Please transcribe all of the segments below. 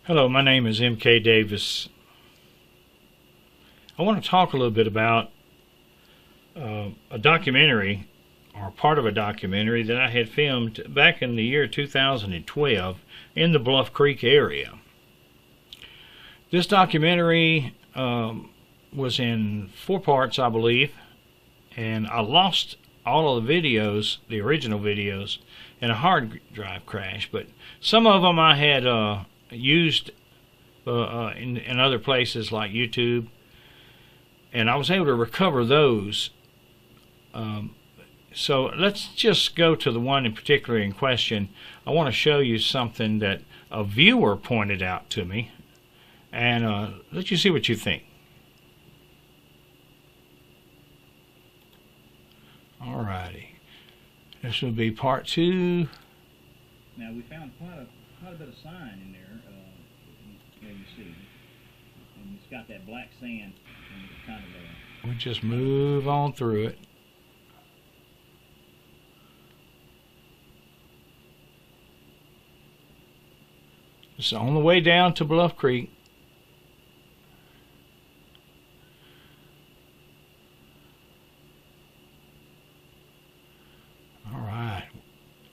Hello, my name is M.K. Davis. I want to talk a little bit about a documentary, or part of a documentary that I had filmed back in the year 2012 in the Bluff Creek area. This documentary was in 4 parts, I believe, and I lost all of the videos, the original videos, in a hard drive crash, but some of them I had used in other places like YouTube, and I was able to recover those. So let's just go to the one in particular in question. I want to show you something that a viewer pointed out to me, and let you see what you think. Alrighty, this will be part 2. Now we found quite a bit of sign in there. There you see, and it's got that black sand, and it's kind of We'll just move on through it. It's on the way down to Bluff Creek. All right,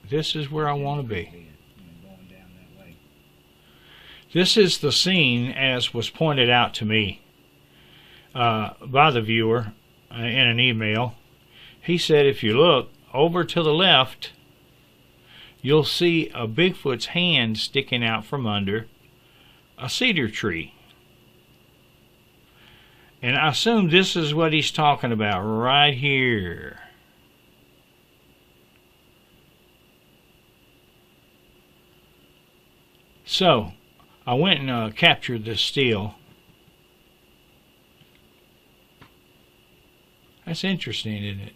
this is where I want to be. This is the scene as was pointed out to me by the viewer in an email. He said if you look over to the left, you'll see a Bigfoot's hand sticking out from under a cedar tree. And I assume this is what he's talking about right here. So I went and captured this still. That's interesting, isn't it?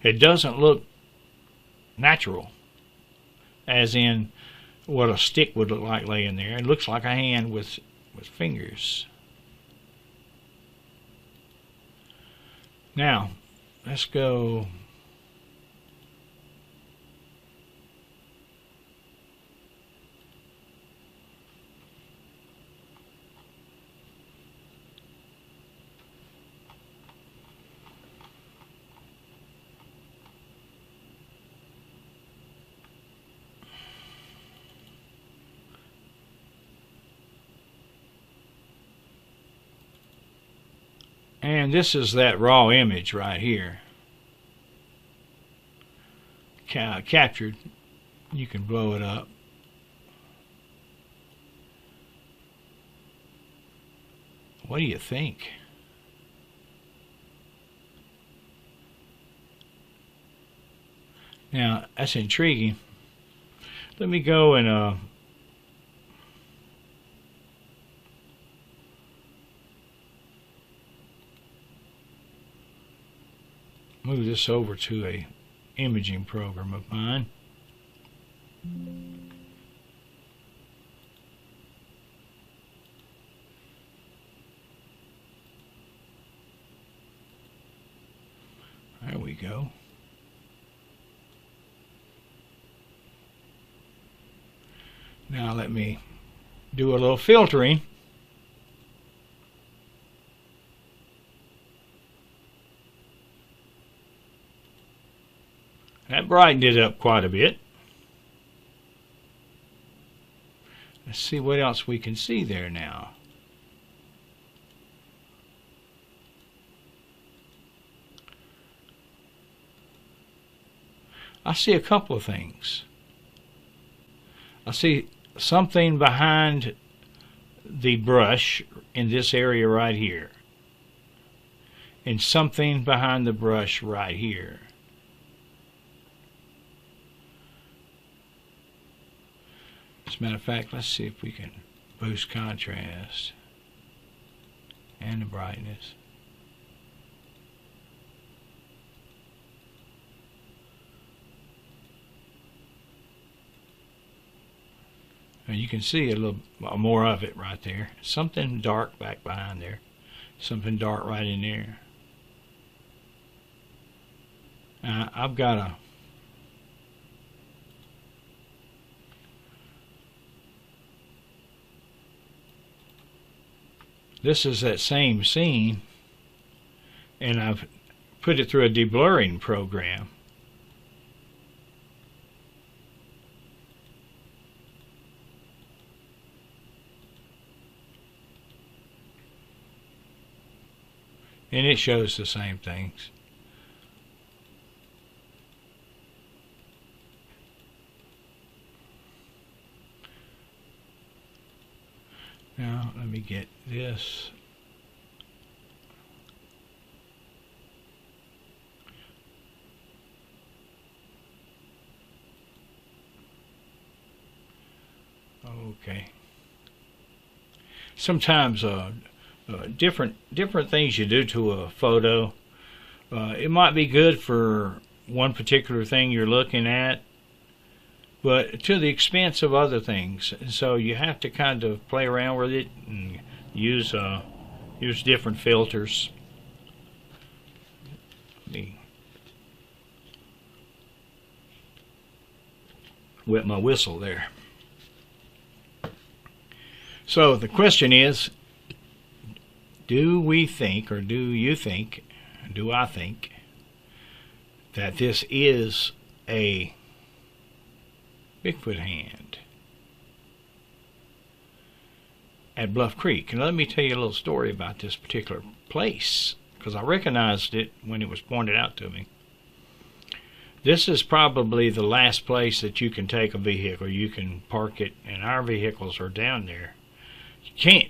It doesn't look natural, as in what a stick would look like laying there. It looks like a hand with fingers. Now, let's go. And this is that raw image right here. Captured. You can blow it up. What do you think? Now, that's intriguing. Let me go and move this over to a imaging program of mine. There we go. Now let me do a little filtering. That brightened it up quite a bit. Let's see what else we can see there now. I see a couple of things. I see something behind the brush in this area right here, and something behind the brush right here. As a matter of fact, let's see if we can boost contrast and the brightness. And you can see a little more of it right there. Something dark back behind there. Something dark right in there. I've got a This is that same scene, and I've put it through a deblurring program. And it shows the same things. Now, let me get this. Okay. Sometimes different things you do to a photo. It might be good for one particular thing you're looking at, but to the expense of other things. So you have to kind of play around with it and use different filters. Let me wet my whistle there. So the question is, do we think, or do you think, do I think, that this is a Bigfoot hand at Bluff Creek? And let me tell you a little story about this particular place, because I recognized it when it was pointed out to me. This is probably the last place that you can take a vehicle. You can park it, and our vehicles are down there. You can't.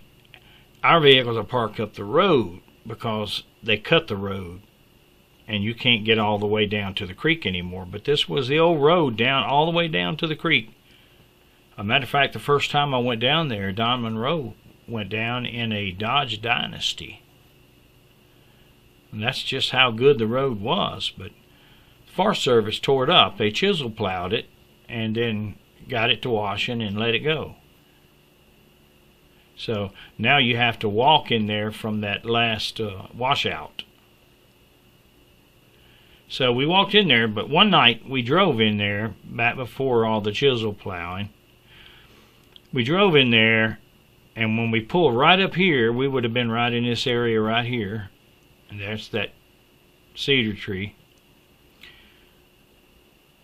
Our vehicles are parked up the road because they cut the road, and you can't get all the way down to the creek anymore. But this was the old road down all the way down to the creek. As a matter of fact, the first time I went down there, Don Monroe went down in a Dodge Dynasty. And that's just how good the road was. But the Forest Service tore it up. They chisel plowed it and then got it to washing and let it go. So now you have to walk in there from that last washout. So we walked in there, but one night we drove in there back before all the chisel plowing. We drove in there, and when we pulled right up here, we would have been right in this area right here. And there's that cedar tree.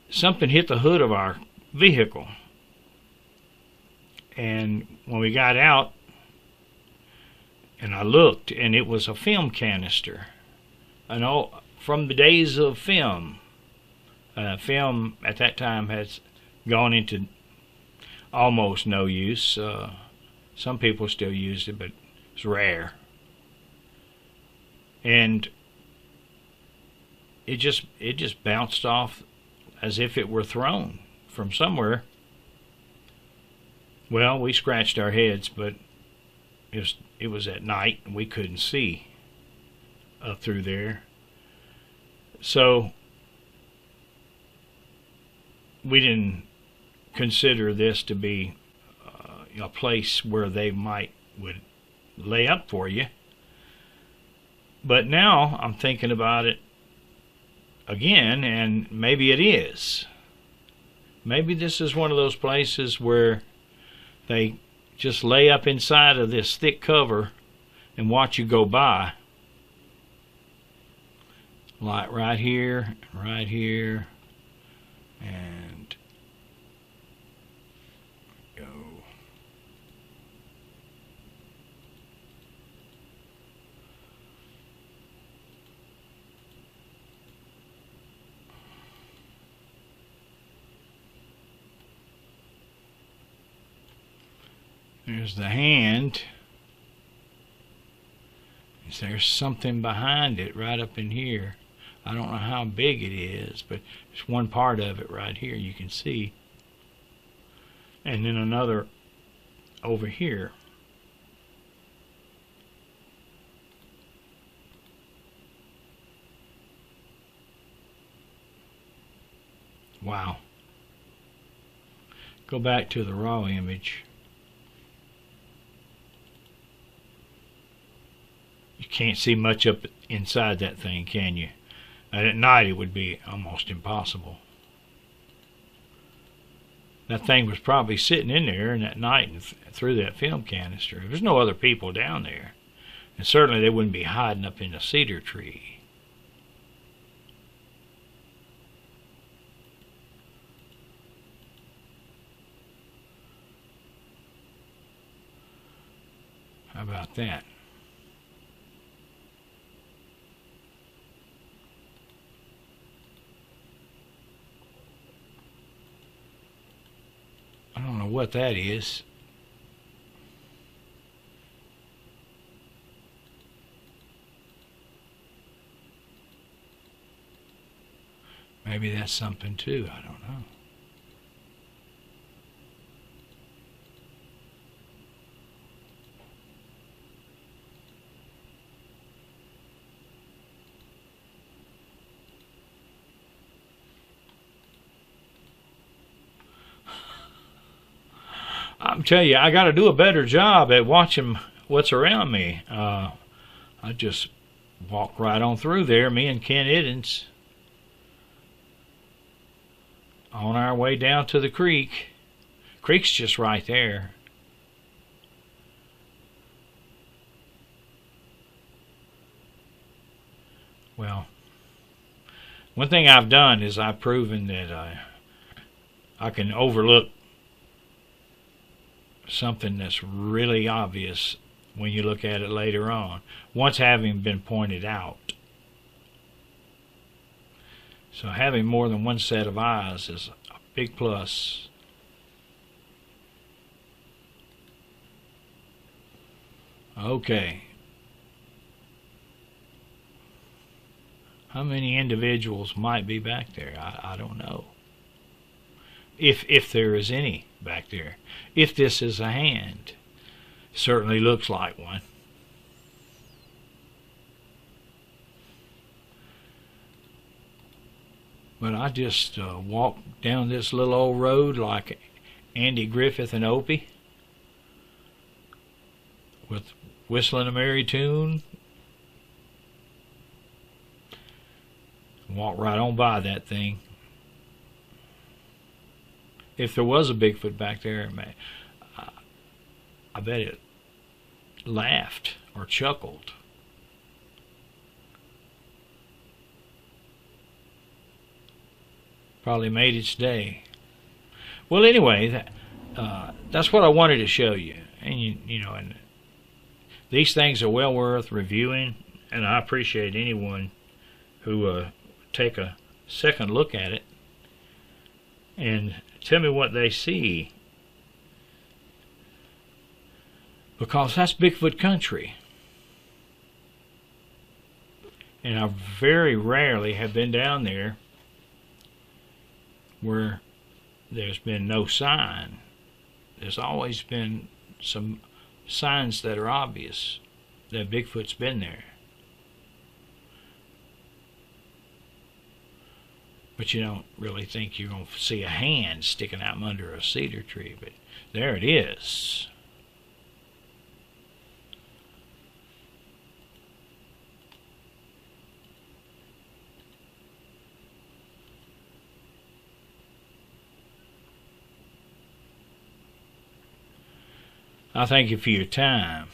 Something hit the hood of our vehicle. And when we got out, and I looked, and it was a film canister. And all from the days of film. Film at that time has gone into almost no use. Some people still used it, but it's rare. And it just bounced off as if it were thrown from somewhere. Well, we scratched our heads, but it was at night and we couldn't see up through there. So we didn't consider this to be a place where they would lay up for you. But now I'm thinking about it again, and maybe it is. Maybe this is one of those places where they just lay up inside of this thick cover and watch you go by. Like right here, and go. There's the hand. There's something behind it right up in here. I don't know how big it is, but it's one part of it right here you can see. And then another over here. Wow. Go back to the raw image. You can't see much up inside that thing, can you? And at night it would be almost impossible. That thing was probably sitting in there and at night and through that film canister. There's no other people down there. And certainly they wouldn't be hiding up in a cedar tree. How about that? I don't know what that is. Maybe that's something too, I don't know. I'm telling you, I got to do a better job at watching what's around me. I just walk right on through there, me and Ken Iddens, on our way down to the creek. Creek's just right there. Well, one thing I've done is I've proven that I can overlook something that's really obvious when you look at it later on, once having been pointed out. So having more than one set of eyes is a big plus. Okay. How many individuals might be back there? I don't know. If there is any back there. If this is a hand. Certainly looks like one. But I just walked down this little old road like Andy Griffith and Opie, with whistling a merry tune. Walked right on by that thing. If there was a Bigfoot back there, man, I bet it laughed or chuckled. Probably made its day. Well, anyway, that's what I wanted to show you. And you know, and these things are well worth reviewing, and I appreciate anyone who take a second look at it and tell me what they see, because that's Bigfoot country, and I very rarely have been down there where there's been no sign. There's always been some signs that are obvious that Bigfoot's been there. But you don't really think you're going to see a hand sticking out from under a cedar tree, but there it is. I thank you for your time.